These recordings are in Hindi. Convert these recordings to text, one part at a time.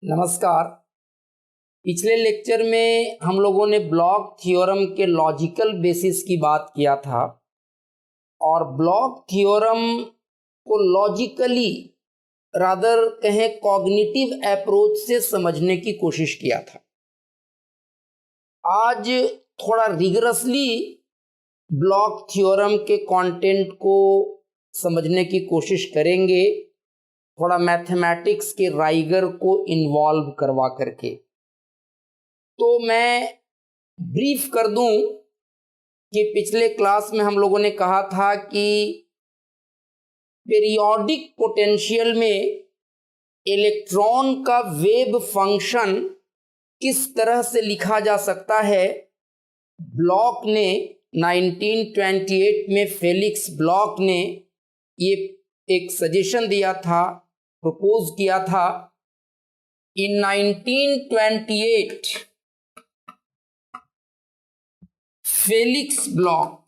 नमस्कार। पिछले लेक्चर में हम लोगों ने ब्लॉक थ्योरम के लॉजिकल बेसिस की बात किया था और ब्लॉक थ्योरम को लॉजिकली रादर कहें कॉग्निटिव अप्रोच से समझने की कोशिश किया था। आज थोड़ा रिगरसली ब्लॉक थ्योरम के कंटेंट को समझने की कोशिश करेंगे, थोड़ा मैथमेटिक्स के राइगर को इन्वॉल्व करवा करके। तो मैं ब्रीफ कर दूं कि पिछले क्लास में हम लोगों ने कहा था कि पीरियोडिक पोटेंशियल में इलेक्ट्रॉन का वेव फंक्शन किस तरह से लिखा जा सकता है। ब्लॉक ने 1928 में फेलिक्स ब्लॉक ने ये एक सजेशन दिया था, प्रपोज किया था। इन 1928 Felix block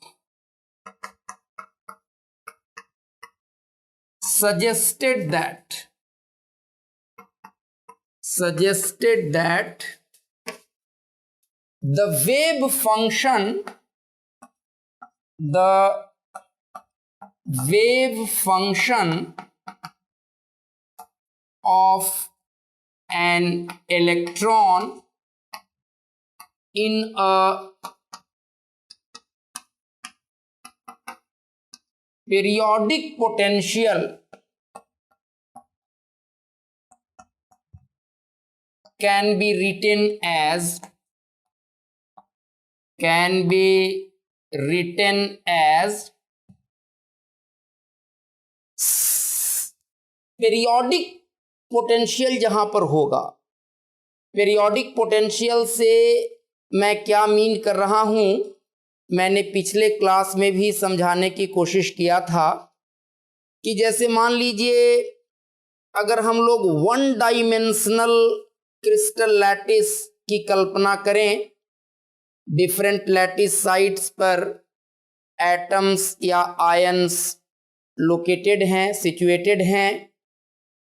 suggested that the wave function of an electron in a periodic potential can be written as periodic potential जहां पर होगा। पीरियोडिक पोटेंशियल से मैं क्या मीन कर रहा हूं, मैंने पिछले क्लास में भी समझाने की कोशिश किया था कि जैसे मान लीजिए अगर हम लोग वन डायमेंशनल क्रिस्टल लैटिस की कल्पना करें, डिफरेंट लैटिस साइट्स पर एटम्स या आयन्स लोकेटेड हैं, सिचुएटेड हैं,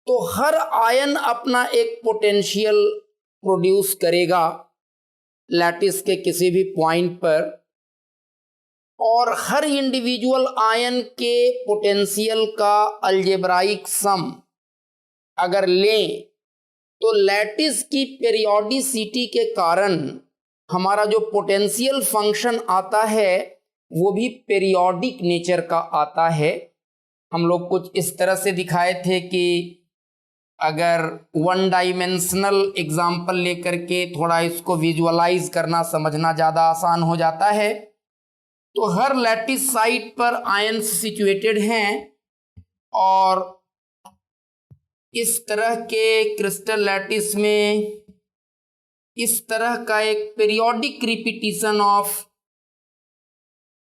तो हर आयन अपना एक पोटेंशियल प्रोड्यूस करेगा लैटिस के किसी भी पॉइंट पर, और हर इंडिविजुअल आयन के पोटेंशियल का अलजेब्राइक सम अगर लें तो लैटिस की पीरियोडिसिटी के कारण हमारा जो पोटेंशियल फंक्शन आता है वो भी पीरियोडिक नेचर का आता है। हम लोग कुछ इस तरह से दिखाए थे कि अगर वन डायमेंशनल एग्जाम्पल लेकर के थोड़ा इसको विजुअलाइज करना समझना ज़्यादा आसान हो जाता है, तो हर लैटिस साइट पर आयन्स सिचुएटेड हैं और इस तरह के क्रिस्टल लैटिस में इस तरह का एक periodic repetition of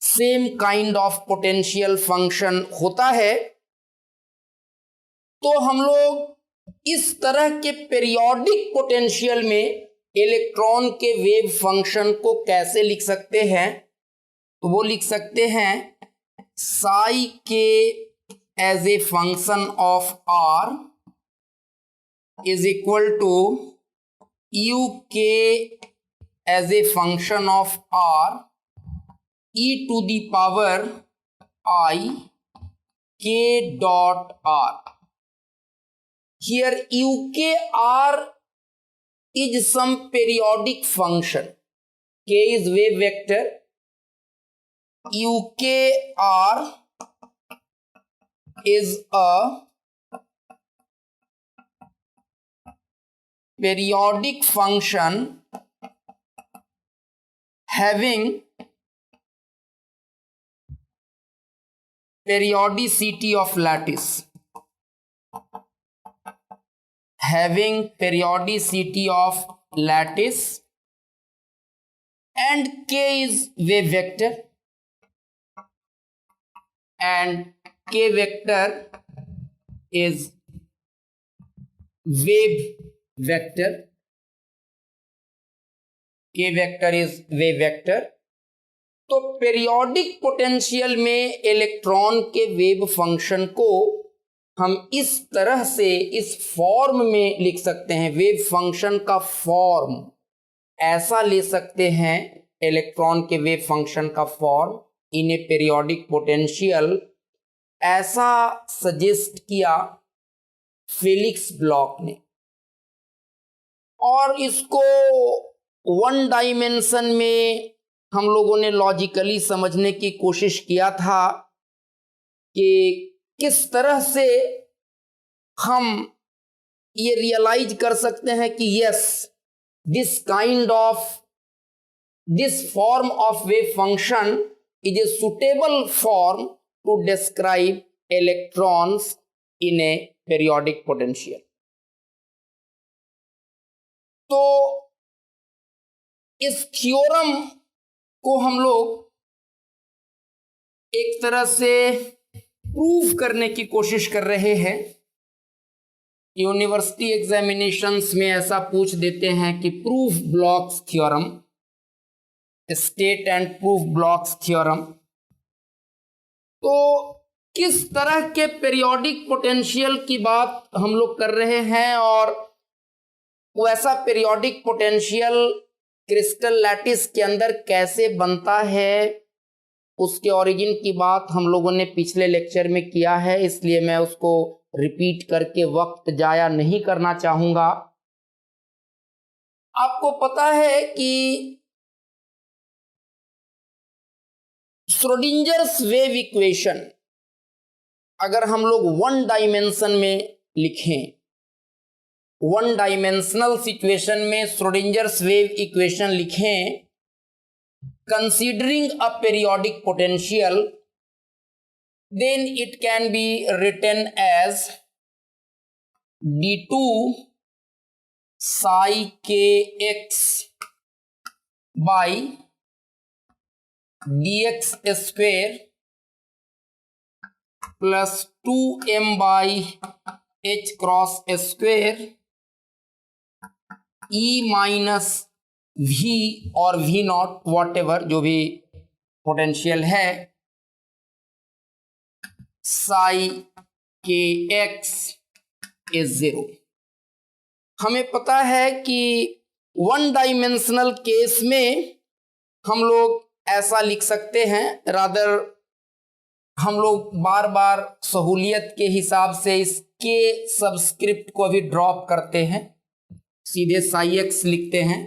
same kind of potential function होता है। तो हम लोग इस तरह के पीरियोडिक पोटेंशियल में इलेक्ट्रॉन के वेव फंक्शन को कैसे लिख सकते हैं, तो वो लिख सकते हैं साई के as a function of r is equal to uk as a function of r e to the power I k dot r. Here ukr is some periodic function. K is wave vector. ukr is a periodic function having periodicity of lattice, and k is wave vector, and k vector is wave vector. k vector is wave vector. तो पीरियोडिक पोटेंशियल में इलेक्ट्रॉन के वेव फंक्शन को हम इस तरह से इस फॉर्म में लिख सकते हैं, वेव फंक्शन का फॉर्म ऐसा ले सकते हैं, इलेक्ट्रॉन के वेव फंक्शन का form in a periodic potential, ऐसा सजेस्ट किया फेलिक्स ब्लॉक ने। और इसको वन डायमेंशन में हम लोगों ने लॉजिकली समझने की कोशिश किया था कि किस तरह से हम ये रियलाइज कर सकते हैं कि yes, this form of wave function is a suitable form to describe electrons in a periodic potential. तो इस थ्योरम को हम लोग एक तरह से प्रूव करने की कोशिश कर रहे हैं। यूनिवर्सिटी एग्जामिनेशंस में ऐसा पूछ देते हैं कि proof blocks theorem, state and proof blocks theorem. तो किस तरह के पीरियोडिक पोटेंशियल की बात हम लोग कर रहे हैं, और वैसा पीरियोडिक पोटेंशियल क्रिस्टल लैटिस के अंदर कैसे बनता है, उसके ओरिजिन की बात हम लोगों ने पिछले लेक्चर में किया है, इसलिए मैं उसको रिपीट करके वक्त जाया नहीं करना चाहूंगा। आपको पता है कि श्रोडिंजर्स वेव इक्वेशन अगर हम लोग वन डायमेंशन में लिखें, वन डायमेंशनल सिचुएशन में श्रोडिंजर्स वेव इक्वेशन लिखें considering a periodic potential, then it can be written as d2 psi kx by dx square plus 2m by h cross square e minus v और v नॉट वॉट एवर जो भी पोटेंशियल है, साई के एक्स इज 0। हमें पता है कि वन डायमेंशनल केस में हम लोग ऐसा लिख सकते हैं, रादर हम लोग बार बार सहूलियत के हिसाब से इस के सबस्क्रिप्ट को भी ड्रॉप करते हैं, सीधे साई एक्स लिखते हैं।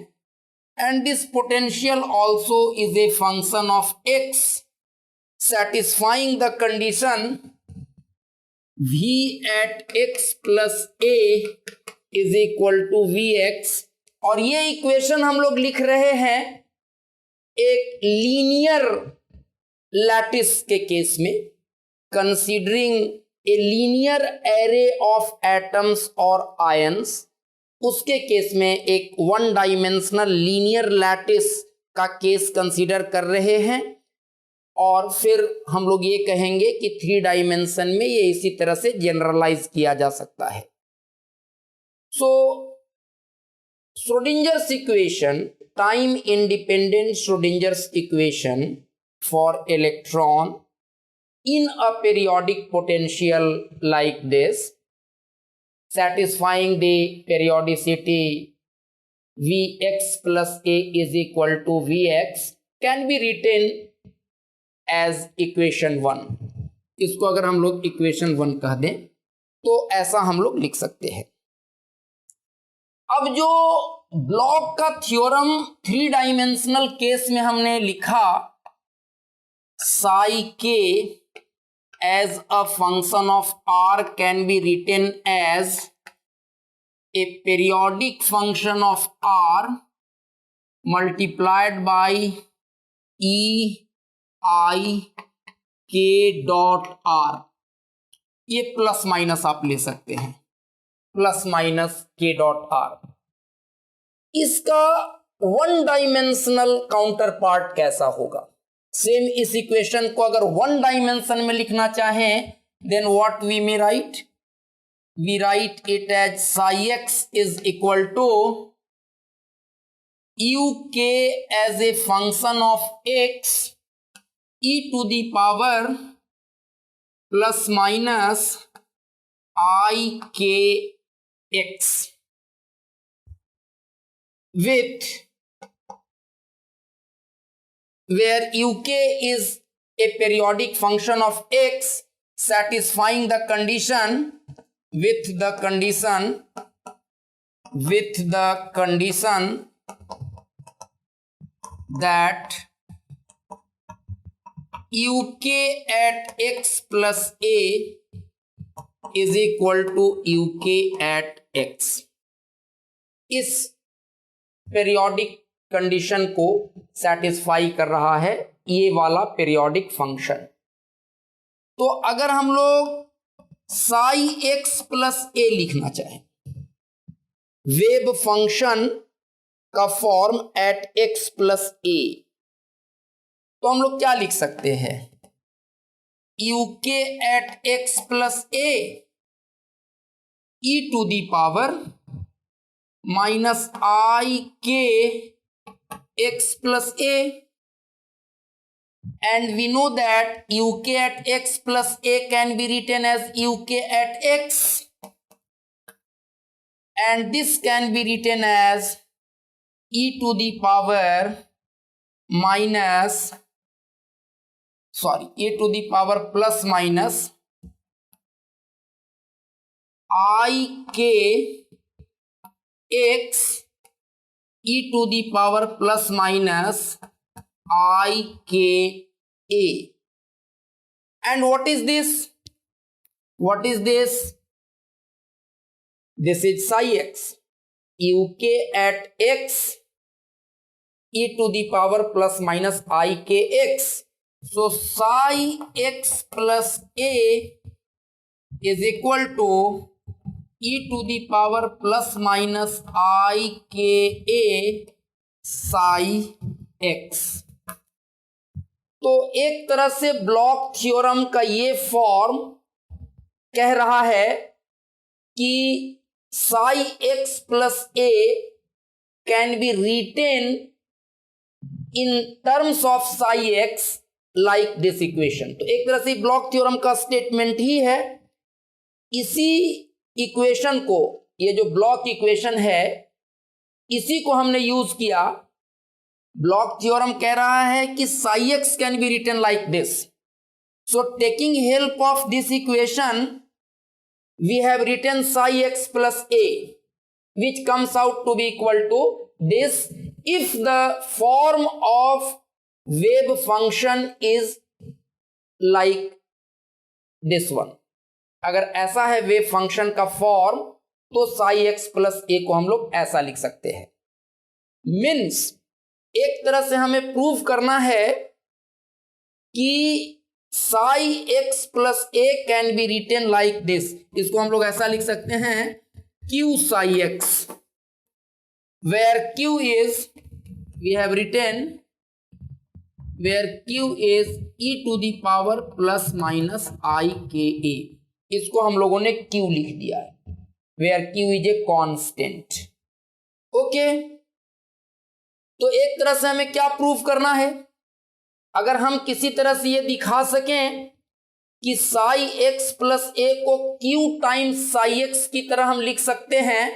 And this potential also is a function of x, satisfying the condition v at x plus a is equal to vx। और ये इक्वेशन हम लोग लिख रहे हैं एक लीनियर लैटिस के केस में, considering a linear array of atoms और आयंस। उसके केस में एक वन डायमेंशनल लीनियर लैटिस का केस कंसीडर कर रहे हैं, और फिर हम लोग ये कहेंगे कि थ्री डायमेंशन में ये इसी तरह से जनरलाइज किया जा सकता है। So Schrodinger's equation, time independent Schrodinger's equation for electron in a periodic potential like this, satisfying the periodicity Vx plus A is equal to Vx, can be written as equation 1। इसको अगर हम लोग इक्वेशन 1 कह दें तो ऐसा हम लोग लिख सकते हैं। अब जो ब्लॉक का थ्योरम थ्री डायमेंशनल केस में हमने लिखा, साई के as a function of r can be written as a periodic function of r multiplied by e I k dot r। ये प्लस माइनस आप ले सकते हैं, plus minus k dot r। इसका वन डायमेंशनल काउंटर पार्ट कैसा होगा? सेम इस इक्वेशन को अगर वन डायमेंशन में लिखना चाहें, then what we may write, we write it as psi x is equal to u k as a function of x e to the power plus minus I K X with where UK is a periodic function of X satisfying the condition with the condition that UK at X plus A is equal to UK at X. इस periodic कंडीशन को सेटिस्फाई कर रहा है ये वाला पीरियोडिक फंक्शन। तो अगर हम लोग साई एक्स प्लस ए लिखना चाहें, वेव फंक्शन का form at x plus a, तो हम लोग क्या लिख सकते हैं? U k at x plus a e to the power minus i k x plus a, and we know that uk at x plus a can be written as uk at x, and this can be written as e to the power plus minus I k x e to the power plus minus I k a. And what is this? This is psi x, uk at x e to the power plus minus I k x. So psi x plus a is equal to e to the power plus minus I k a psi x। तो एक तरह से ब्लॉक थ्योरम का ये फॉर्म कह रहा है कि psi x plus a can be written in terms of psi x like this equation। तो एक तरह से ब्लॉक थ्योरम का स्टेटमेंट ही है। इसी इक्वेशन को, ये जो ब्लॉक इक्वेशन है, इसी को हमने यूज किया। ब्लॉक थ्योरम कह रहा है कि psi x can be written like this. So taking help of this equation we have written psi x plus a which comes out to be equal to this if the form of wave function is like this one। अगर ऐसा है वेव फंक्शन का फॉर्म तो psi x प्लस a को हम लोग ऐसा लिख सकते हैं। मीन्स एक तरह से हमें प्रूव करना है कि psi x plus a can be written like this. इसको हम लोग ऐसा लिख सकते हैं q psi x, where q is we have written where q is e to the power plus minus I k a। इसको हम लोगों ने q लिख दिया है, where q is a constant. Okay, तो एक तरह से हमें क्या प्रूव करना है? अगर हम किसी तरह से ये दिखा सकें कि psi x प्लस a को q टाइम्स psi x की तरह हम लिख सकते हैं,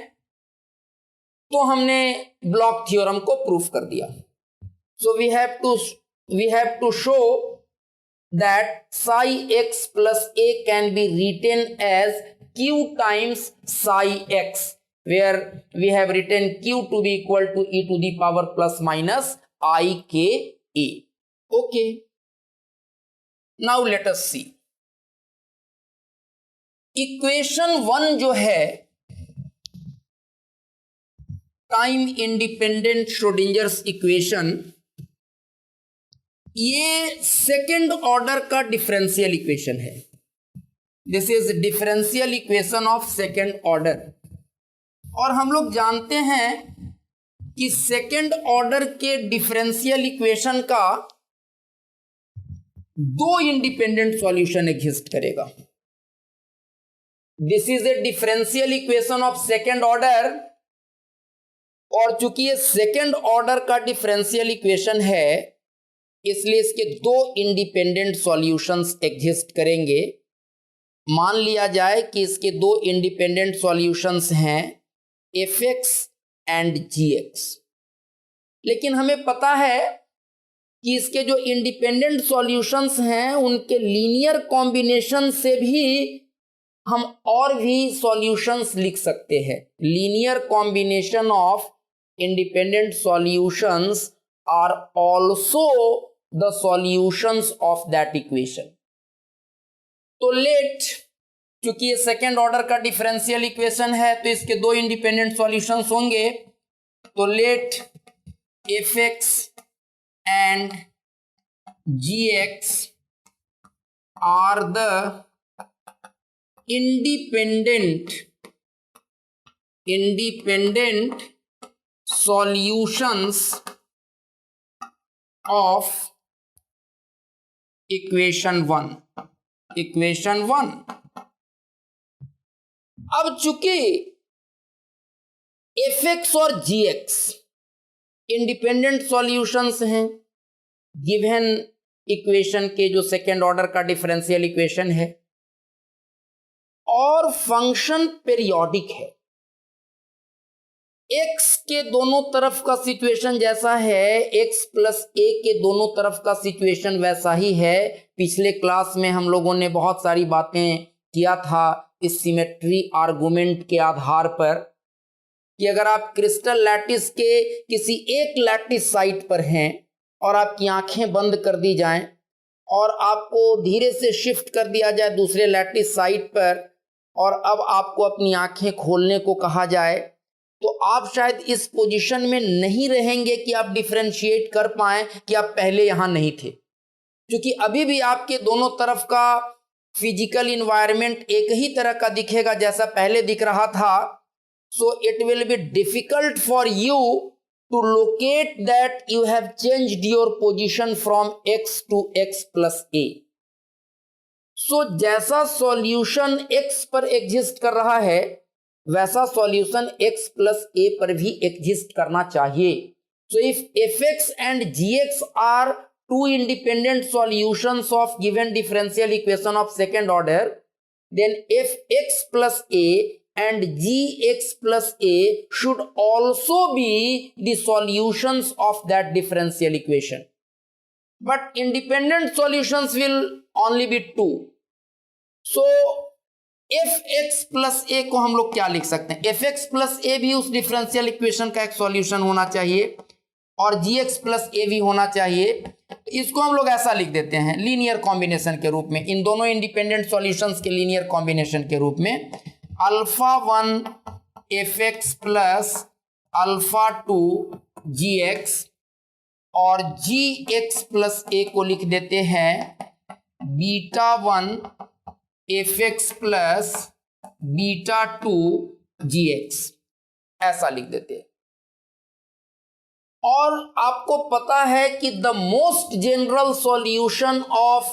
तो हमने ब्लॉक थ्योरम को प्रूव कर दिया। So we have to show that psi x plus a can be written as q times psi x, where we have written q to be equal to e to the power plus minus I k a। Okay, now let us see equation 1 जो है टाइम इंडिपेंडेंट श्रोडिंजर्स इक्वेशन, ये सेकेंड ऑर्डर का डिफरेंशियल इक्वेशन है। This is differential equation of second order. और हम लोग जानते हैं कि सेकेंड ऑर्डर के डिफरेंशियल इक्वेशन का 2 इंडिपेंडेंट सॉल्यूशन एग्जिस्ट करेगा। This is a differential equation of second order, और चूंकि ये सेकेंड ऑर्डर का डिफरेंशियल इक्वेशन है इसलिए इसके 2 इंडिपेंडेंट सॉल्यूशंस एग्जिस्ट करेंगे। मान लिया जाए कि इसके दो इंडिपेंडेंट सॉल्यूशंस हैं fx एंड gx, लेकिन हमें पता है कि इसके जो इंडिपेंडेंट सॉल्यूशंस हैं उनके लीनियर कॉम्बिनेशन से भी हम और भी सॉल्यूशंस लिख सकते हैं। Linear combination of independent solutions are also the solutions of that equation. तो लेट, क्योंकि ये सेकेंड ऑर्डर का डिफरेंशियल इक्वेशन है तो इसके दो इंडिपेंडेंट सॉल्यूशंस होंगे, तो let fx and gx are the independent solutions of equation 1। अब चूंकि fx और gx इंडिपेंडेंट सॉल्यूशंस हैं गिवन इक्वेशन के जो सेकेंड ऑर्डर का डिफरेंशियल इक्वेशन है, और फंक्शन पीरियोडिक है, x के दोनों तरफ का सिचुएशन जैसा है, x प्लस a के दोनों तरफ का सिचुएशन वैसा ही है। पिछले क्लास में हम लोगों ने बहुत सारी बातें किया था इस सिमेट्री आर्गुमेंट के आधार पर कि अगर आप क्रिस्टल लैटिस के किसी एक लैटिस साइट पर हैं और आपकी आंखें बंद कर दी जाएं और आपको धीरे से शिफ्ट कर दिया जाए दूसरे लैटिस साइट पर, और अब आपको अपनी आंखें खोलने को कहा जाए, तो आप शायद इस पोजीशन में नहीं रहेंगे कि आप डिफरेंशिएट कर पाएं कि आप पहले यहां नहीं थे, क्योंकि अभी भी आपके दोनों तरफ का फिजिकल इन्वायरमेंट एक ही तरह का दिखेगा जैसा पहले दिख रहा था। So it will be difficult for you to locate that you have changed your position from x to x plus a। So जैसा सॉल्यूशन x पर एग्जिस्ट कर रहा है वैसा सॉल्यूशन x प्लस a पर भी एग्जिस्ट करना चाहिए। So if fx and gx are two independent solutions of given differential equation of second order, then fx plus a and gx plus a should also be the solutions of that differential equation. But independent solutions will only be two. So fx plus a को हम लोग क्या लिख सकते हैं? fx plus a भी उस डिफरेंशियल इक्वेशन का एक सॉल्यूशन होना चाहिए और gx प्लस ए भी होना चाहिए। इसको हम लोग ऐसा लिख देते हैं लीनियर कॉम्बिनेशन के रूप में, इन दोनों इंडिपेंडेंट सॉल्यूशंस के लीनियर कॉम्बिनेशन के रूप में, alpha 1 fx plus alpha 2 gx, और gx प्लस ए को लिख देते हैं beta 1 fx plus beta 2 gx, ऐसा लिख देते हैं। और आपको पता है कि the most general solution of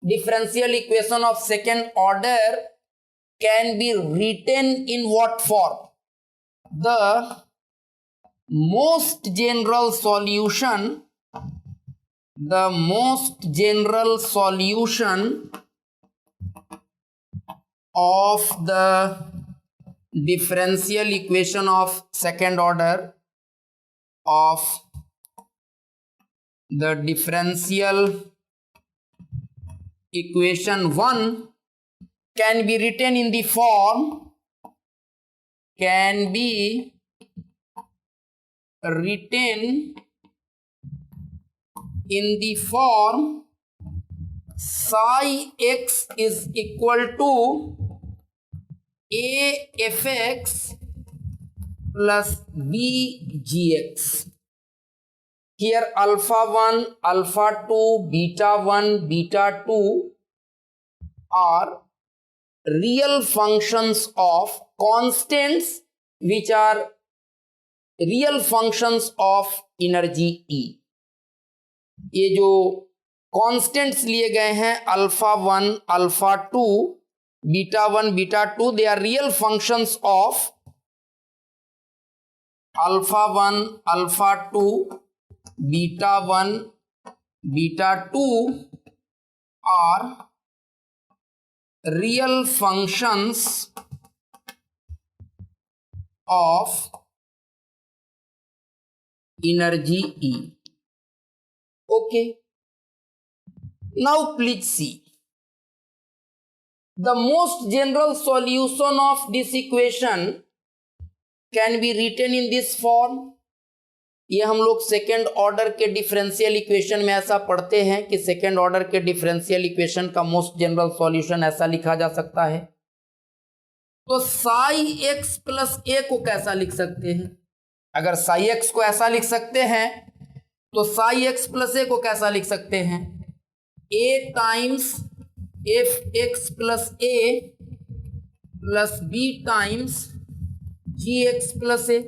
differential equation of second order can be written in what form? The most general solution of the differential equation of second order of the differential equation 1 can be written in the form psi x is equal to a fx plus b gx. Here alpha 1, alpha 2, beta 1, beta 2 are real functions of constants which are real functions of energy E. ये जो constants लिए गए हैं alpha 1, alpha 2, beta 1, beta 2, they are real functions of alpha 1, alpha 2, beta 1, beta 2 are real functions of energy E. Okay. Now please see. The most general solution of this equation can be written in this form. ये हम लोग सेकेंड ऑर्डर के डिफरेंशियल इक्वेशन में ऐसा पढ़ते हैं कि सेकेंड ऑर्डर के डिफरेंशियल इक्वेशन का मोस्ट जनरल सॉल्यूशन ऐसा लिखा जा सकता है। तो साई एक्स प्लस ए को कैसा लिख सकते हैं? अगर साई एक्स को ऐसा लिख सकते हैं तो साई एक्स प्लस ए को कैसा लिख सकते हैं? A times f x plus a plus b times g x plus a.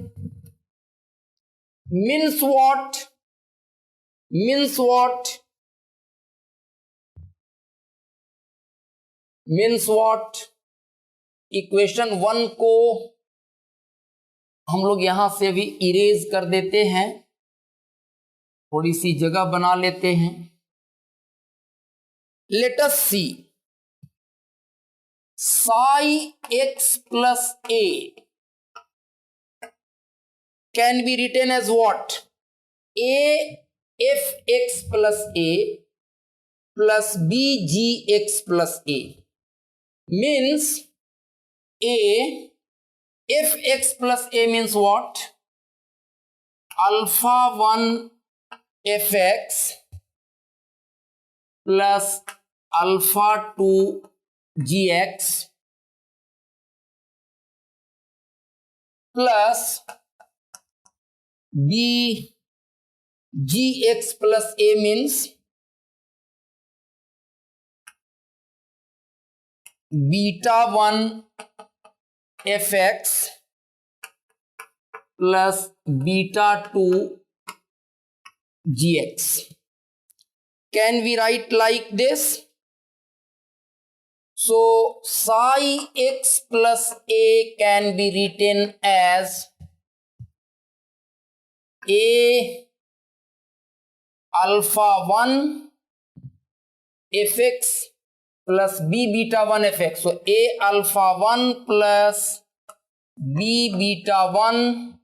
Means what? Means what? Means what? Equation 1 को हम लोग यहां से भी इरेज कर देते हैं, थोड़ी सी जगह बना लेते हैं। Let us see. Psi x plus a can be written as what? A f x plus a plus b g x plus a. Means a if x plus a means what? Alpha 1 fx plus alpha 2 gx plus b gx plus a means beta 1 fx plus beta 2 gx. Can we write like this? So psi x plus a can be written as a alpha 1 fx plus b beta 1 fx. So a alpha 1 plus b beta 1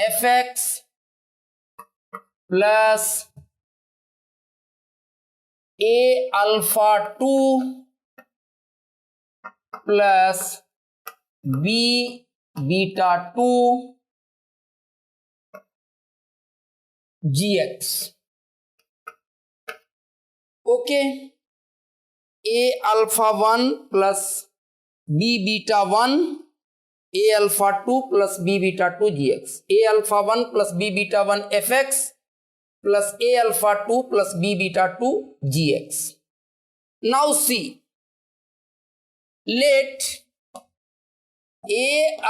fx plus a alpha 2 plus b beta 2 gx. Okay. A alpha 1 plus b beta 1, a alpha 2 plus b beta 2 gx. A alpha 1 plus b beta 1 fx plus a alpha 2 plus b beta 2 gx. Now see, let a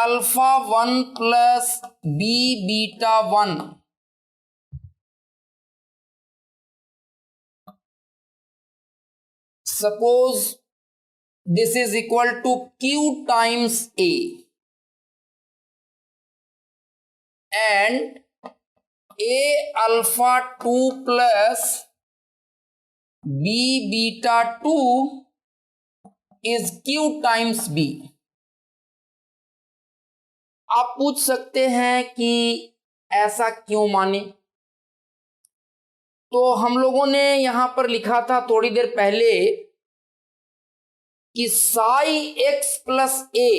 alpha 1 plus b beta 1 suppose this is equal to q times a and a alpha 2 plus b beta 2 is q times b. आप पूछ सकते हैं कि ऐसा क्यों माने? तो हम लोगों ने यहां पर लिखा था थोड़ी देर पहले कि Sai x plus A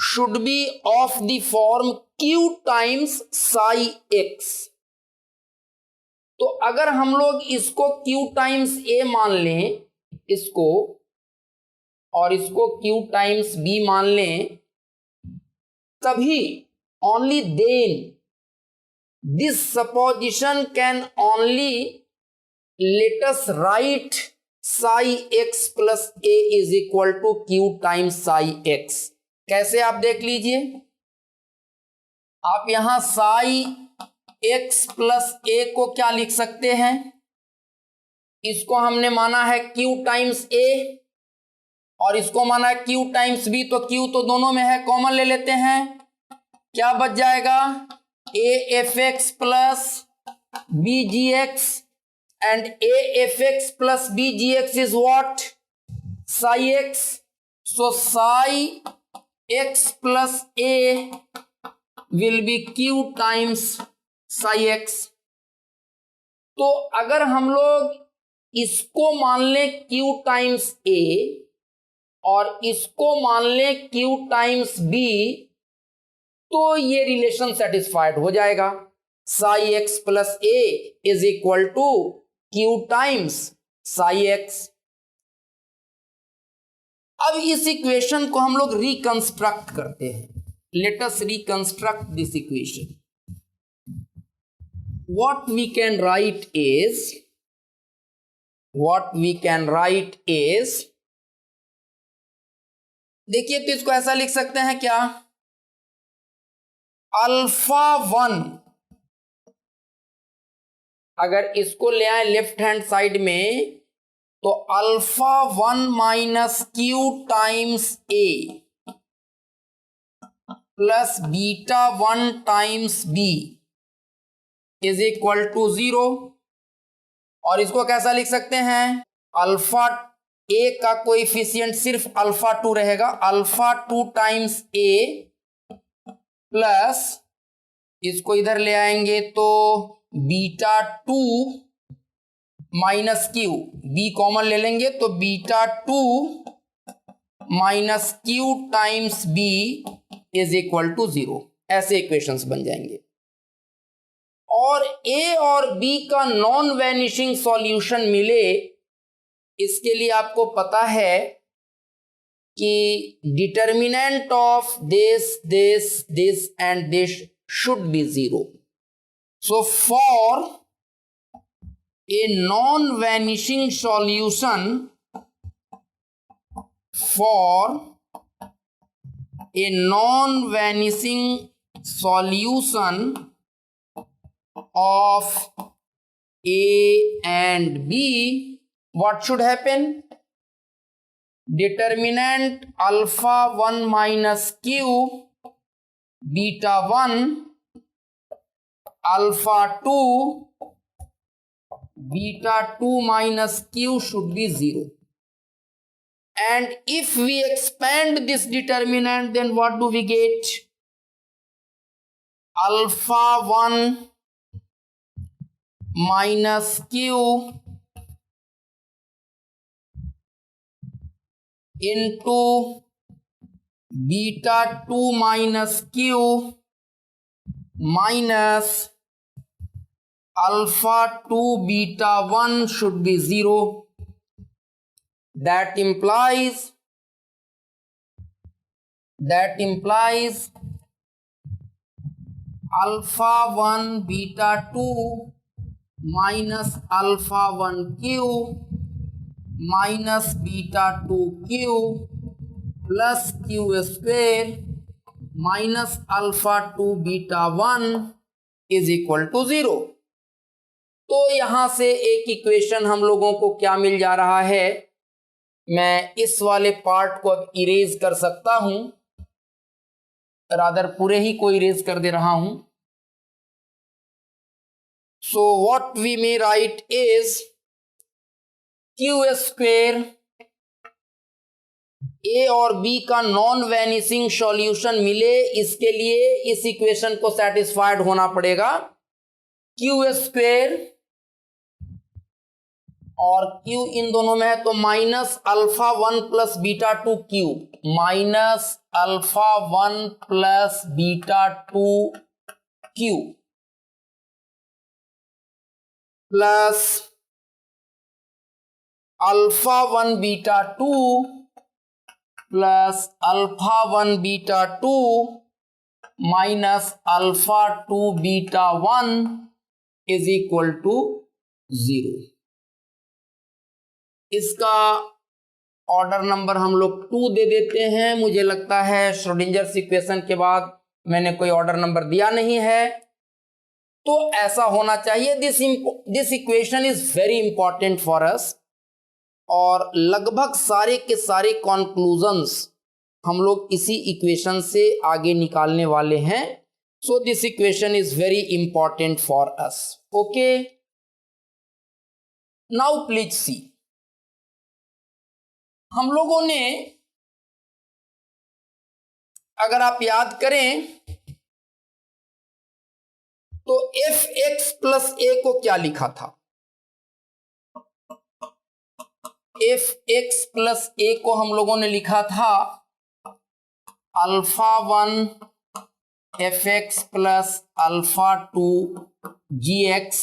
should be of the form Q times psi x. तो अगर हम लोग इसको क्यू टाइम्स ए मान लें, इसको, और इसको क्यू टाइम्स बी मान लें, तभी only then this supposition can only let us write psi x plus a is equal to q times psi x. कैसे आप देख लीजिए, आप यहां psi x plus a को क्या लिख सकते हैं? इसको हमने माना है q टाइम्स a और इसको माना है q टाइम्स b, तो q तो दोनों में है, कॉमन ले लेते हैं, क्या बच जाएगा? a f x plus b g x and AFX plus BGX is what? Psi x. So psi x plus A will be Q times psi x. तो अगर हम लोग इसको मान लें Q टाइम्स A और इसको मान लें Q टाइम्स B, तो ये रिलेशन सेटिस्फाइड हो जाएगा. Psi x plus a is equal to Q times psi x. अब इस इक्वेशन को हम लोग रिकंस्ट्रक्ट करते हैं. Let us reconstruct this equation. What we can write is, देखिए तो इसको ऐसा लिख सकते हैं क्या, अल्फा 1, अगर इसको ले आए लेफ्ट हैंड साइड में तो alpha 1 minus Q times A plus beta 1 times B is equal to 0. और इसको कैसा लिख सकते हैं, अल्फा ए का कोएफिशिएंट सिर्फ अल्फा 2 रहेगा, अल्फा 2 टाइम्स ए प्लस इसको इधर ले आएंगे तो beta 2 minus Q, b common ले लेंगे तो beta 2 minus Q times B is equal to 0. ऐसे इक्वेशंस बन जाएंगे. और A और B का नॉन वैनिशिंग सॉल्यूशन मिले, इसके लिए आपको पता है कि determinant of this and this should be 0. So for a non vanishing solution, of A and B, what should happen? Determinant alpha 1 minus Q, beta 1, alpha 2, beta 2 minus Q should be 0. And if we expand this determinant, then what do we get? Alpha 1 minus Q into beta 2 minus Q minus alpha 2 beta 1 should be 0. That implies alpha 1 beta 2 minus alpha 1 Q minus beta 2 Q plus Q square minus alpha 2 beta 1 is equal to 0. तो यहां से एक इक्वेशन हम लोगों को क्या मिल जा रहा है, मैं इस वाले पार्ट को अब इरेज कर सकता हूं, रादर पूरे ही को इरेज कर दे रहा हूं. So what we may write is Q square, A और B का नॉन वैनिशिंग सॉल्यूशन मिले, इसके लिए इस इक्वेशन को सेटिस्फाइड होना पड़ेगा. Q स्क्वेयर और Q इन दोनों में है तो minus alpha 1 plus beta 2 Q, minus alpha 1 plus beta 2 Q plus alpha 1 beta 2 plus alpha 1 beta 2 minus alpha 2 beta 1 is equal to 0. इसका ऑर्डर नंबर हम लोग 2 दे देते हैं. मुझे लगता है श्रोडिंजर्स इक्वेशन के बाद मैंने कोई ऑर्डर नंबर दिया नहीं है, तो ऐसा होना चाहिए. This equation is very important for us और लगभग सारे के सारे कॉन्क्लूजन्स हम लोग इसी इक्वेशन से आगे निकालने वाले हैं. So this equation is very important for us. Okay. Now please see, हम लोगों ने, अगर आप याद करें तो एफ एक्स प्लस ए को क्या लिखा था? एफ एक्स प्लस ए को हम लोगों ने लिखा था alpha 1 f x plus alpha 2 g x,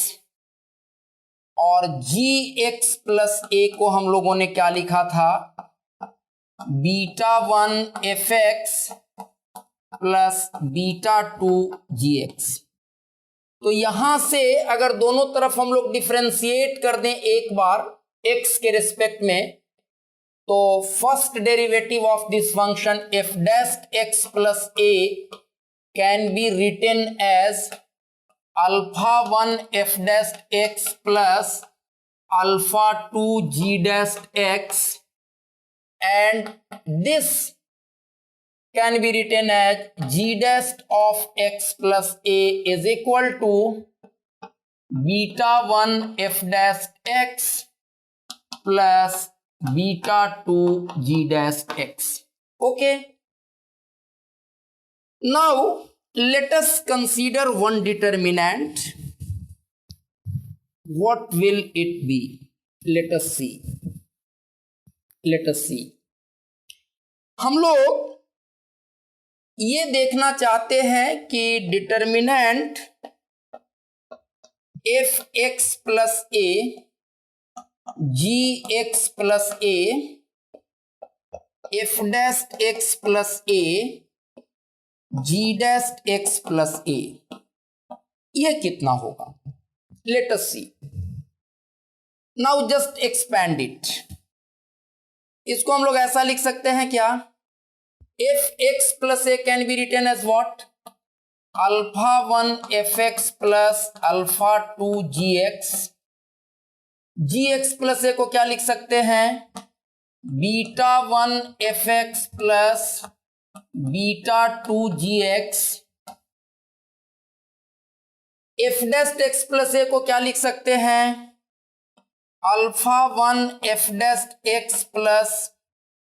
और जी एक्स प्लस ए को हम लोगों ने क्या लिखा था? Beta 1 f x plus beta 2 g x. तो यहां से अगर दोनों तरफ हम लोग डिफरेंशिएट कर दें एक बार x के रिस्पेक्ट में, तो first derivative of this function f dash x plus a can be written as alpha 1 f dash x plus alpha 2 g dash x, and this can be written as g dash of x plus a is equal to beta 1 f dash x plus beta 2 g dash x. Okay. Now let us consider one determinant. What will it be? Let us see. Let us see. हम लोग ये देखना चाहते हैं कि determinant f x plus a, g x plus a, f dash x plus a, g dash x plus a, ये कितना होगा? Let us see. Now just expand it. इसको हम लोग ऐसा लिख सकते हैं क्या? F x plus a can be written as what? Alpha 1 f x plus alpha 2 g x. G x plus a को क्या लिख सकते हैं? Beta 1 f x plus beta 2 g x. F dash x plus a को क्या लिख सकते हैं? Alpha 1 f dash x plus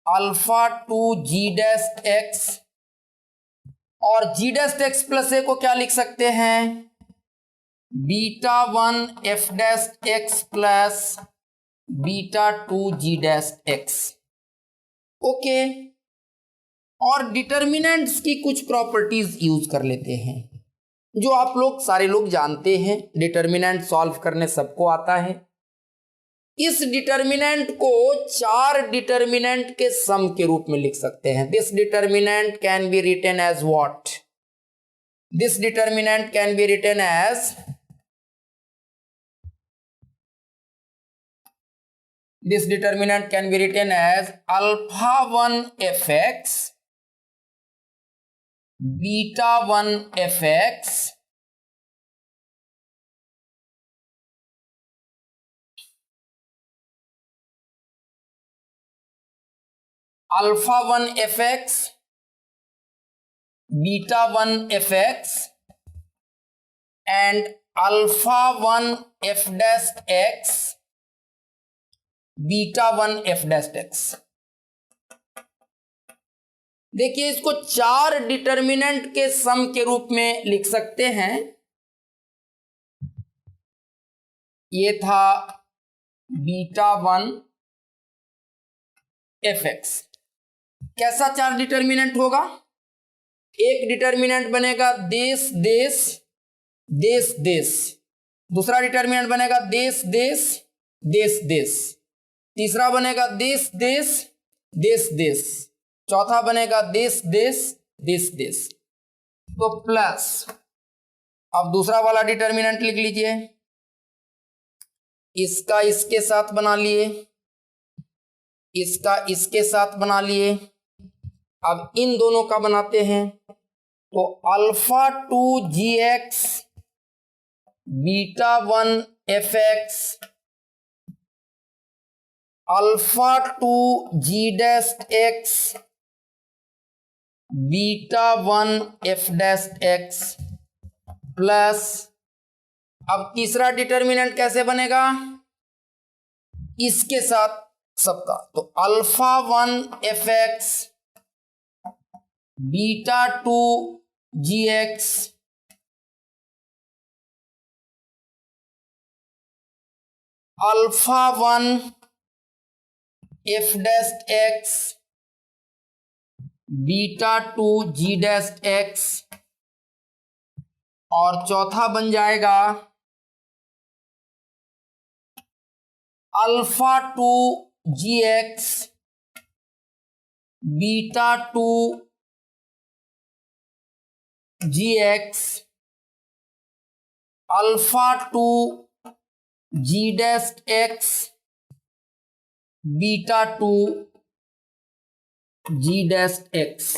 alpha 2 g dash x, और g dash x plus a को क्या लिख सकते हैं? Beta 1 f dash x plus beta 2 g dash x. Okay, और डिटर्मिनेंट्स की कुछ प्रॉपर्टीज यूज कर लेते हैं जो आप लोग सारे लोग जानते हैं। डिटर्मिनेंट सॉल्व करने सबको आता है। इस डिटर्मिनेंट को 4 डिटर्मिनेंट के सम के रूप में लिख सकते हैं। This determinant can be written as what? This determinant can be written as, this determinant can be written as alpha 1 f x, beta 1 f x, alpha 1 f x, beta 1 f x, and alpha 1 f dash x, beta 1 f dash x. देखिए, इसको 4 डिटर्मिनेंट के सम के रूप में लिख सकते हैं। ये था बीटा 1 एफ एक्स। कैसा 4 डिटर्मिनेंट होगा? एक डिटर्मिनेंट बनेगा देश देश देश देश, दूसरा डिटर्मिनेंट बनेगा देश देश देश देश, तीसरा बनेगा देश देश देश देश, चौथा बनेगा देश देश देश देश। तो प्लस, अब दूसरा वाला डिटर्मिनेंट लिख लीजिए। इसका इसके साथ बना लिए, इसका इसके साथ बना लिए। अब इन दोनों का बनाते हैं, तो alpha 2 g x, beta 1 f x, alpha 2 g dash x, beta 1 f dash x, plus, अब तीसरा डिटर्मिनेंट कैसे बनेगा? इसके साथ सबका, तो alpha 1 f x, beta 2 g x, alpha 1 f dash x, beta 2 g dash x, और चौथा बन जाएगा alpha 2 g x, beta 2 g x, alpha 2 g dash x, beta 2 g dash x.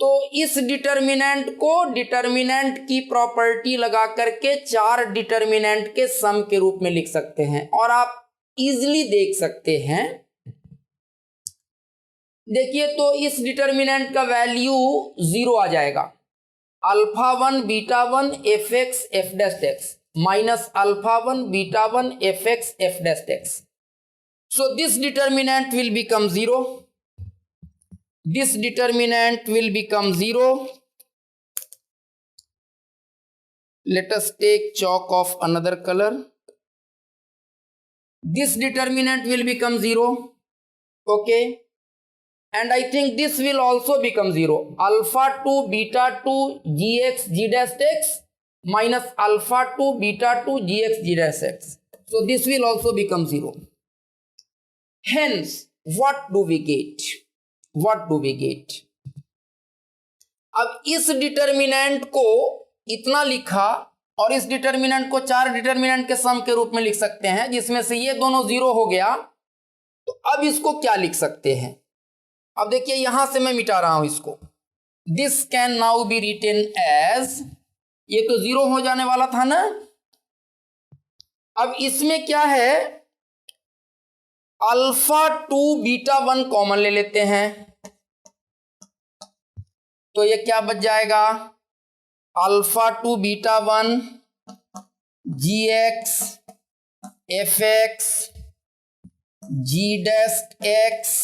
तो इस डिटर्मिनेंट को डिटर्मिनेंट की प्रॉपर्टी लगा करके चार डिटर्मिनेंट के सम के रूप में लिख सकते हैं, और आप इजीली देख सकते हैं। देखिए, तो इस डिटर्मिनेंट का वैल्यू 0 आ जाएगा। Alpha 1 beta 1 f x f dash x minus alpha 1 beta 1 f x f dash x. So this determinant will become 0. This determinant will become 0. Let us take chalk of another color. This determinant will become 0. Okay. And I think this will also become 0. Alpha 2 beta 2 gx g dash x minus alpha 2 beta 2 gx g dash x. So this will also become 0. Hence, what do we get? What do we get? अब इस डिटर्मिनेंट को इतना लिखा, और इस डिटर्मिनेंट को चार डिटर्मिनेंट के सम के रूप में लिख सकते हैं, जिसमें से ये दोनों 0 हो गया। तो अब इसको क्या लिख सकते हैं? अब देखिए, यहां से मैं मिटा रहा हूं इसको। This can now be written as, ये तो 0 हो जाने वाला था ना। अब इसमें क्या है, अल्फा 2 बीटा 1 कॉमन ले लेते हैं, तो ये क्या बच जाएगा, alpha 2 beta 1 g x f x g dash x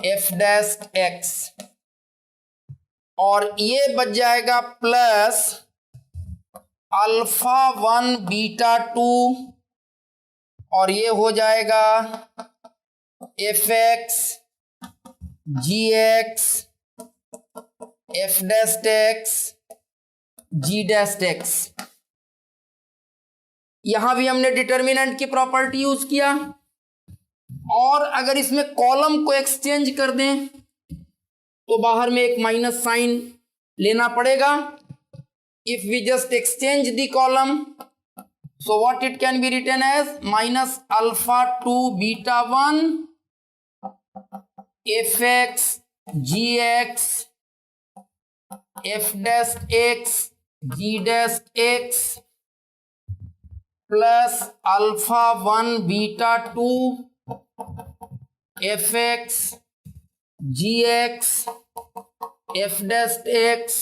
f dash x, और ये बच जाएगा प्लस अल्फा 1 बीटा 2, और ये हो जाएगा F x g x f dash x g dash x. यहां भी हमने डिटर्मिनेंट की प्रॉपर्टी यूज किया, और अगर इसमें कॉलम को एक्सचेंज कर दें तो बाहर में एक माइनस साइन लेना पड़ेगा। If we just exchange the column, so what it can be written as minus alpha 2 beta 1 fx gx f dash x g dash x plus alpha 1 beta 2 fx gx f dash x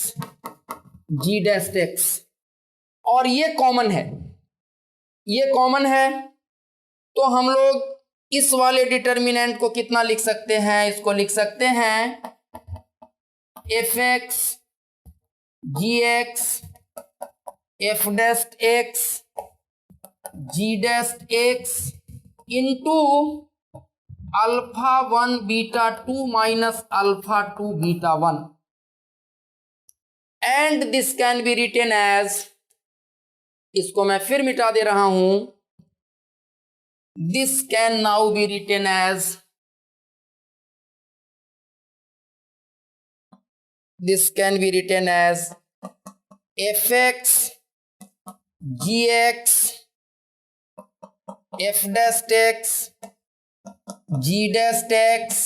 g dash x, और ये कॉमन है, ये कॉमन है। तो हम लोग इस वाले डिटर्मिनेंट को कितना लिख सकते हैं, इसको लिख सकते हैं f x g x f dash x g dash x into alpha 1 beta 2 minus alpha 2 beta 1, and this can be written as, इसको मैं फिर मिटा दे रहा हूं, this can now be written as, this can be written as f x g x f dash x g dash x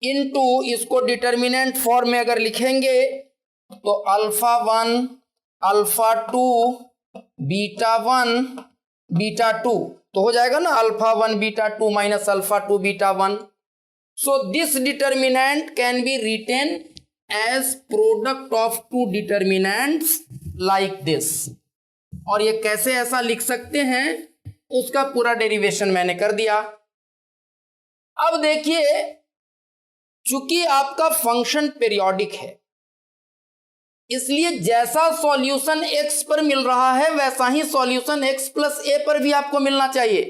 into, इसको डिटर्मिनेंट फॉर्म में अगर लिखेंगे तो अल्फा 1 अल्फा 2 बीटा 1 बीटा 2, तो हो जाएगा ना alpha 1 beta 2 minus alpha 2 beta 1। So this determinant can be written as product of two determinants like this. और ये कैसे ऐसा लिख सकते हैं, उसका पूरा डेरिवेशन मैंने कर दिया। अब देखिए, चूंकि आपका फंक्शन पीरियोडिक है, इसलिए जैसा सॉल्यूशन x पर मिल रहा है वैसा ही सॉल्यूशन x प्लस a पर भी आपको मिलना चाहिए।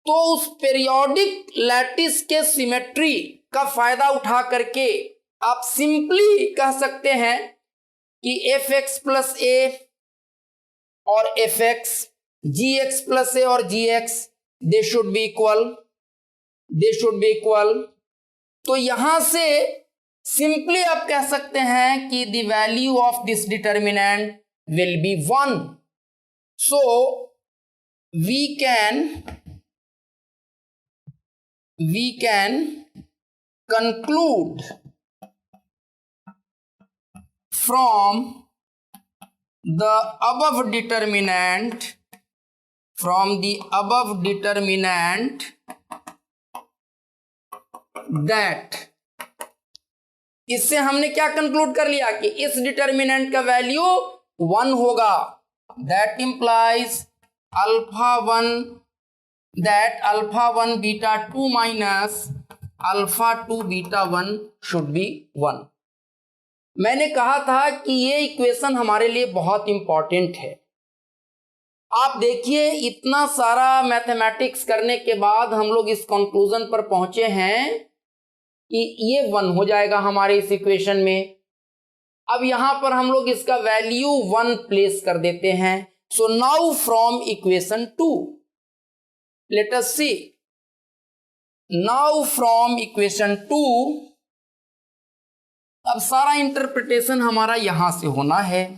तो उस पीरियोडिक लैटिस के सिमेट्री का फायदा उठा करके आप सिंपली कह सकते हैं कि fx प्लस a और fx, gx प्लस a और gx, they should be equal. तो यहां से सिंपली आप कह सकते हैं कि the value of this determinant will be 1। So we can conclude from the above determinant that, इससे हमने क्या कंक्लूड कर लिया कि इस डिटर्मिनेंट का वैल्यू 1 होगा। That implies alpha 1 beta 2 minus alpha 2 beta 1 should be 1। मैंने कहा था कि ये इक्वेशन हमारे लिए बहुत इंपॉर्टेंट है। आप देखिए, इतना सारा मैथमेटिक्स करने के बाद हम लोग इस कंक्लूजन पर पहुंचे हैं कि ये 1 हो जाएगा हमारे इस इक्वेशन में। अब यहां पर हम लोग इसका वैल्यू 1 प्लेस कर देते हैं। So now from equation 2 let us see. Now from equation 2, अब सारा इंटरप्रिटेशन हमारा यहां से होना है।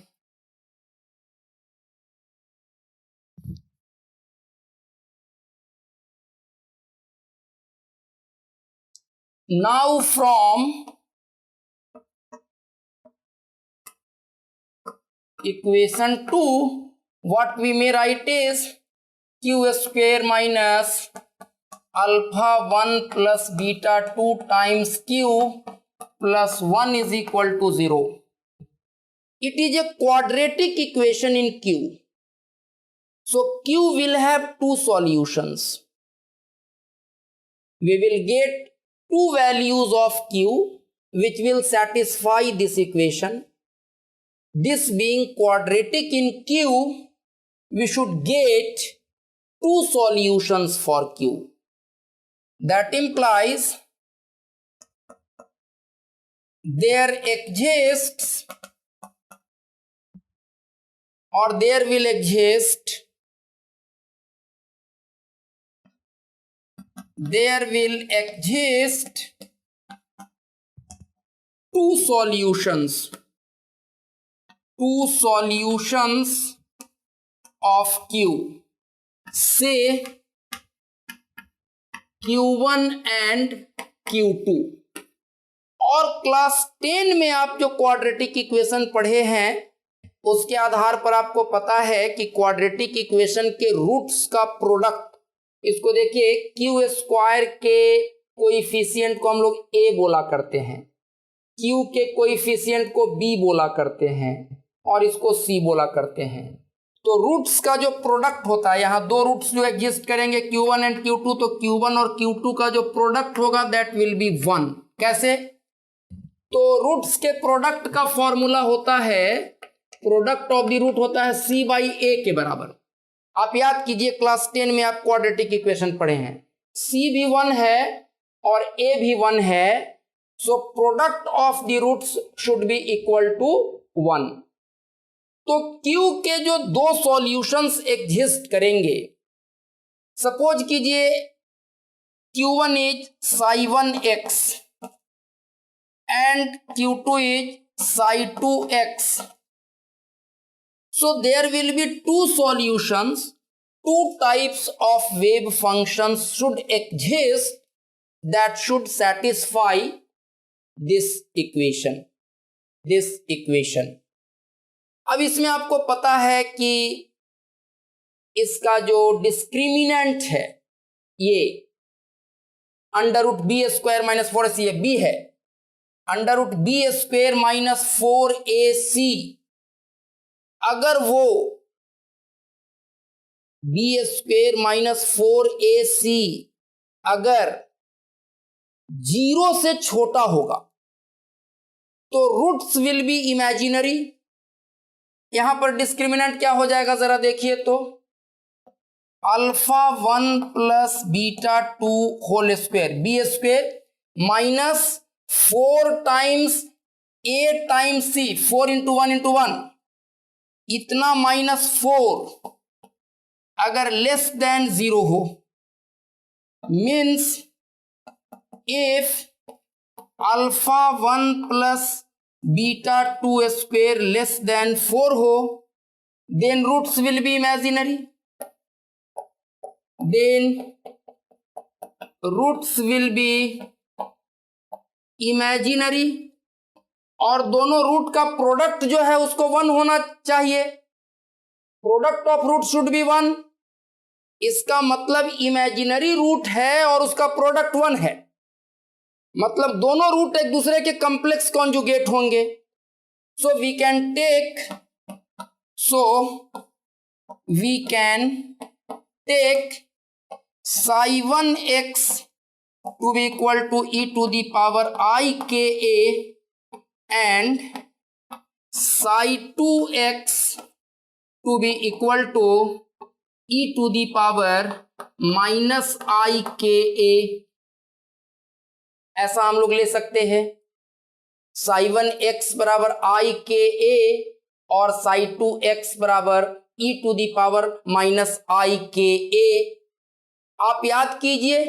Now from equation 2, what we may write is q square minus alpha 1 plus beta 2 times q plus 1 is equal to 0. It is a quadratic equation in q. So q will have two solutions. We will get two values of q which will satisfy this equation. This being quadratic in q, we should get two solutions for q. That implies there exists or there will exist two solutions of q, say q1 and q2। और क्लास 10 में आप जो क्वाड्रेटिक इक्वेशन पढ़े हैं उसके आधार पर आपको पता है कि क्वाड्रेटिक इक्वेशन के रूट्स का प्रोडक्ट, इसको देखिए, क्यू स्क्वायर के कोएफिशिएंट को हम लोग a बोला करते हैं, q के कोएफिशिएंट को b बोला करते हैं और इसको c बोला करते हैं। तो रूट्स का जो प्रोडक्ट होता है, यहाँ दो रूट्स जो एग्जिस्ट करेंगे q1 एंड q2, तो q1 और q2 का जो प्रोडक्ट होगा दैट विल बी 1। कैसे? तो रूट्स के प्रोडक्ट का फॉर्मूला होता है, प्रोडक्ट ऑफ द रूट होता है c बाई a के बराबर। आप याद कीजिए, क्लास 10 में आप क्वाड्रेटिक इक्वेशन पढ़े हैं, c भी 1 है और a भी 1 है। So product of the roots should be equal to 1। तो q के जो दो सॉल्यूशंस एग्जिस्ट करेंगे, सपोज कीजिए q1 is psi1x and q2 is psi2x. So there will be two solutions, two types of wave functions should exist that should satisfy this equation. अब इसमें आपको पता है कि इसका जो डिस्क्रिमिनेंट है ये under root b square minus 4ac, ये b है, under root b square minus 4ac। अगर वो बी स्क्वेयर माइनस 4ac अगर 0 से छोटा होगा तो रूट्स विल बी इमेजिनरी। यहां पर डिस्क्रिमिनेंट क्या हो जाएगा जरा देखिए तो, alpha 1 plus beta 2 whole square, b square minus 4 times a times c, 4 into 1 into 1 इतना माइनस 4 अगर लेस देन 0 हो, means if alpha 1 plus beta 2 square less than 4 हो, then roots will be imaginary, then roots will be imaginary और दोनों रूट का प्रोडक्ट जो है उसको 1 होना चाहिए, product of root should be 1। इसका मतलब इमेजिनरी रूट है और उसका प्रोडक्ट 1 है, मतलब दोनों रूट एक दूसरे के कॉम्प्लेक्स कॉन्जुगेट होंगे। So we can take psi 1x to be equal to e to the power I k a and psi 2x to be equal to e to the power minus I k a, ऐसा हम लोग ले सकते हैं। psi 1x बराबर I k a और psi 2x बराबर e to the power minus I k a। आप याद कीजिए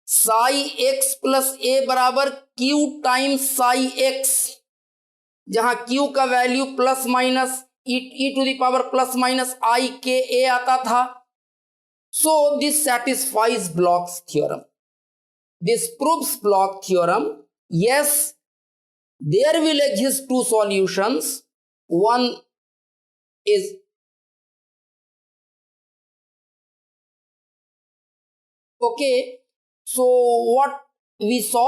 साई x प्लस ए बराबर q टाइम्स साई x, जहां q का value plus minus e to the power plus minus i k a आता था। So this satisfies Bloch's theorem, this proves Bloch theorem. Yes, there will exist two solutions, one is okay. So what we saw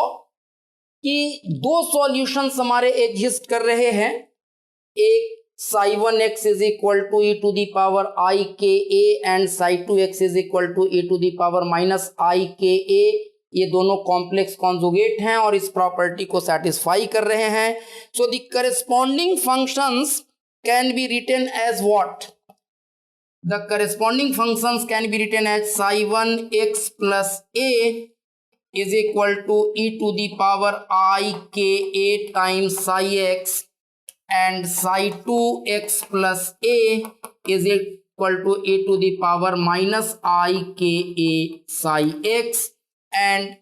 कि दो सॉल्यूशंस हमारे एग्जिस्ट कर रहे हैं, एक psi 1x is equal to e to the power i k a and psi 2x is equal to e to the power minus i k a. ये दोनों कॉम्प्लेक्स कॉन्जुगेट हैं और इस प्रॉपर्टी को सेटिस्फाई कर रहे हैं। So the corresponding functions can be written as what, the corresponding functions can be written as psi 1x plus a is equal to e to the power I k a times psi x and psi 2x plus a is equal to e to the power minus I k a psi x, and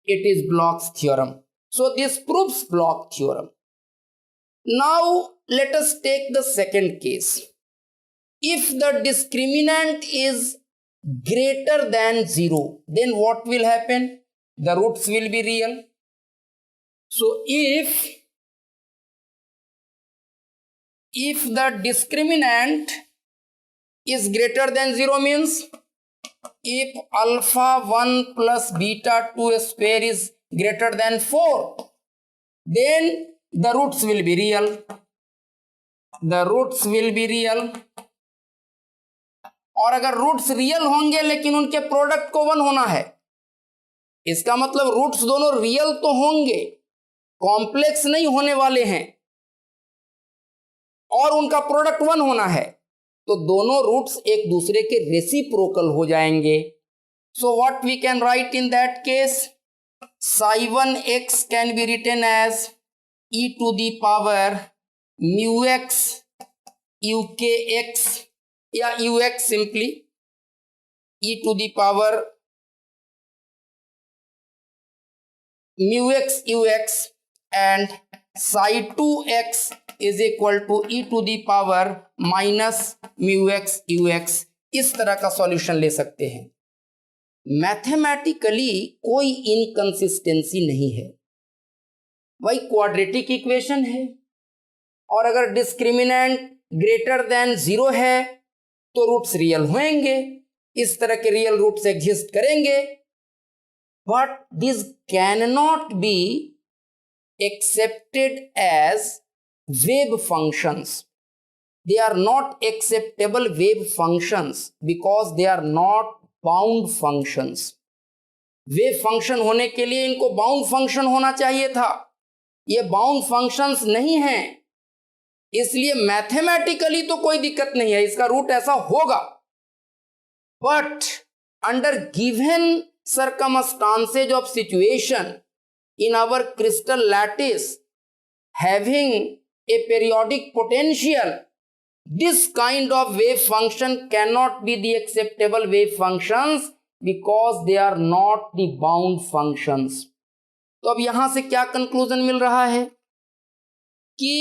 it is Bloch's theorem. So this proves Bloch theorem. Now let us take the second case. If the discriminant is greater than 0, then what will happen? The roots will be real. So if the discriminant is greater than 0 means if alpha 1 plus beta 2 square is greater than 4, then the roots will be real. The roots will be real. और अगर रूट्स रियल होंगे लेकिन उनके प्रोडक्ट को 1 होना है, इसका मतलब रूट्स दोनों रियल तो होंगे, कॉम्प्लेक्स नहीं होने वाले हैं, और उनका प्रोडक्ट 1 होना है, तो दोनों रूट्स एक दूसरे के रेसिप्रोकल हो जाएंगे। So what we can write in that case, psi 1x can be written as e to the power mu x ukx या ux simply e to the power mu x ux and psi 2x is equal to e to the power minus mu x ux। इस तरह का सॉल्यूशन ले सकते हैं। मैथमेटिकली कोई इनकंसिस्टेंसी नहीं है, वही क्वाड्रेटिक इक्वेशन है, और अगर डिस्क्रिमिनेंट ग्रेटर देन 0 है तो रूट्स रियल होंगे, इस तरह के रियल रूट्स एग्जिस्ट करेंगे, but this can not be accepted as wave functions. they are not acceptable wave functions because they are not bound functions. Wave function होने के लिए इनको बाउंड फंक्शन होना चाहिए था, ये बाउंड फंक्शंस नहीं हैं, इसलिए मैथमेटिकली तो कोई दिक्कत नहीं है, इसका रूट ऐसा होगा. But under given circumstances of situation in our crystal lattice having a periodic potential, this kind of wave function cannot be the acceptable wave functions because they are not the bound functions. तो अब यहां से क्या कंक्लूजन मिल रहा है कि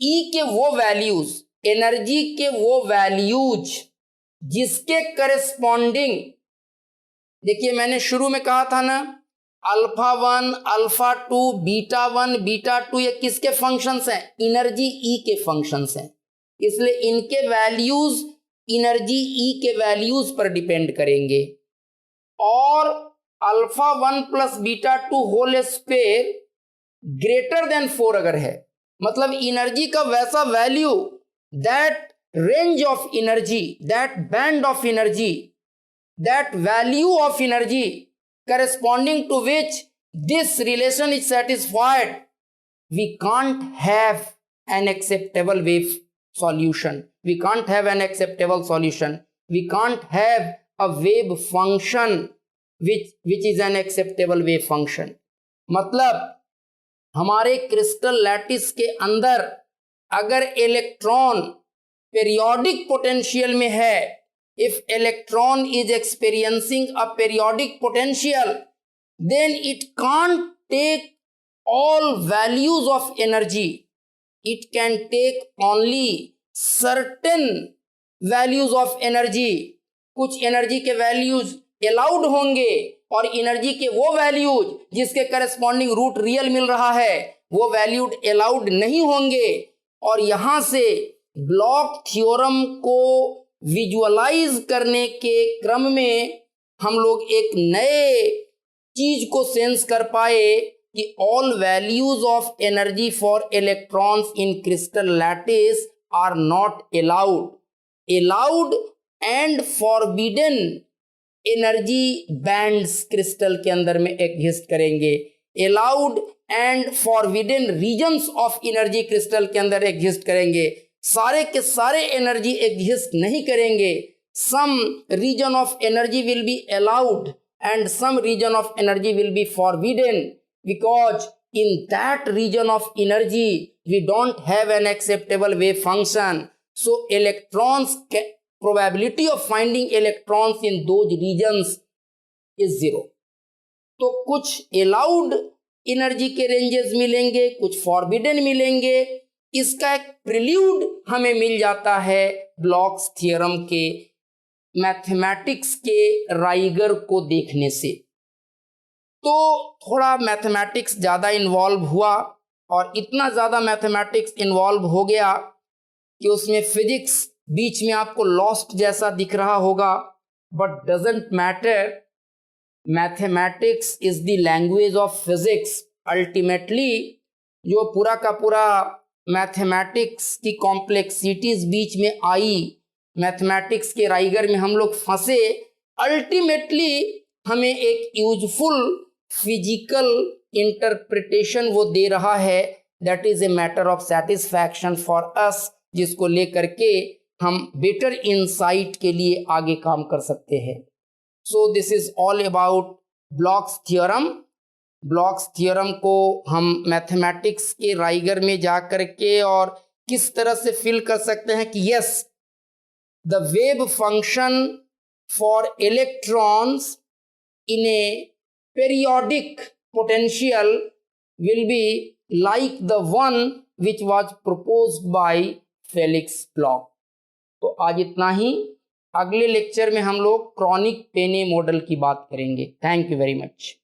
E के वो वैल्यूज, एनर्जी के वो वैल्यूज जिसके करस्पॉन्डिंग, देखिए मैंने शुरू में कहा था ना, अल्फा 1, अल्फा 2, बीटा 1, बीटा 2, ये किसके फंक्शंस हैं? एनर्जी E के फंक्शंस हैं, इसलिए इनके वैल्यूज एनर्जी E के वैल्यूज पर डिपेंड करेंगे. और alpha 1 plus beta 2 whole square greater than 4 अगर है, मतलब एनर्जी का वैसा value, that range of energy, that band of energy, that value of energy corresponding to which this relation is satisfied, we can't have an acceptable wave solution. We can't have an acceptable solution. We can't have a wave function which is an acceptable wave function. मतलब हमारे क्रिस्टल लैटिस के अंदर अगर इलेक्ट्रॉन पेरियोडिक पोटेंशियल में है, if electron is experiencing a periodic potential, then it can't take all values of energy. It can take only certain values of energy. कुछ एनर्जी के वैल्यूज अलाउड होंगे और एनर्जी के वो वैल्यूज जिसके करस्पॉन्डिंग रूट रियल मिल रहा है वो वैल्यूड अलाउड नहीं होंगे. और यहां से ब्लॉक थ्योरम को विजुअलाइज करने के क्रम में हम लोग एक नए चीज को सेंस कर पाए कि all values of energy for electrons in crystal lattice are not allowed. Allowed and forbidden energy bands crystal के अंदर में एग्जिस्ट करेंगे. Allowed and forbidden regions of energy crystal के अंदर एग्जिस्ट करेंगे. सारे के सारे एनर्जी एग्जिस्ट नहीं करेंगे. Some region of energy will be allowed and some region of energy will be forbidden, because in that region of energy we don't have an acceptable wave function. So electrons, probability of finding electrons in those regions is 0. तो कुछ अलाउड एनर्जी के रेंजेस मिलेंगे, कुछ फॉरबिडन मिलेंगे. इसका एक प्रिल्यूड हमें मिल जाता है ब्लॉक्स थ्योरम के मैथमेटिक्स के राइगर को देखने से. तो थोड़ा मैथमेटिक्स ज़्यादा इन्वॉल्व हुआ और इतना ज़्यादा मैथमेटिक्स इन्वॉल्व हो गया कि उसमें फिजिक्स बीच में आपको लॉस्ट जैसा दिख रहा होगा, but doesn't matter. Mathematics is the language of physics. Ultimately जो पूरा का पूरा मैथमेटिक्स की कॉम्प्लेक्सिटीज बीच में आई, मैथमेटिक्स के राइगर में हम लोग फंसे, अल्टीमेटली हमें एक यूजफुल फिजिकल इंटरप्रिटेशन वो दे रहा है. That is a matter of satisfaction for us, जिसको लेकर के हम बेटर इंसाइट के लिए आगे काम कर सकते हैं. So this is all about blocks theorem. Blocks theorem को हम मैथमेटिक्स के राइगर में जा कर के और किस तरह से फिल कर सकते हैं कि yes, the wave function for electrons in A periodic potential will be like the one which was proposed by Felix Bloch. तो आज इतना ही. अगले लेक्चर में हम लोग क्रॉनिक पेने मॉडल की बात करेंगे. Thank you very much.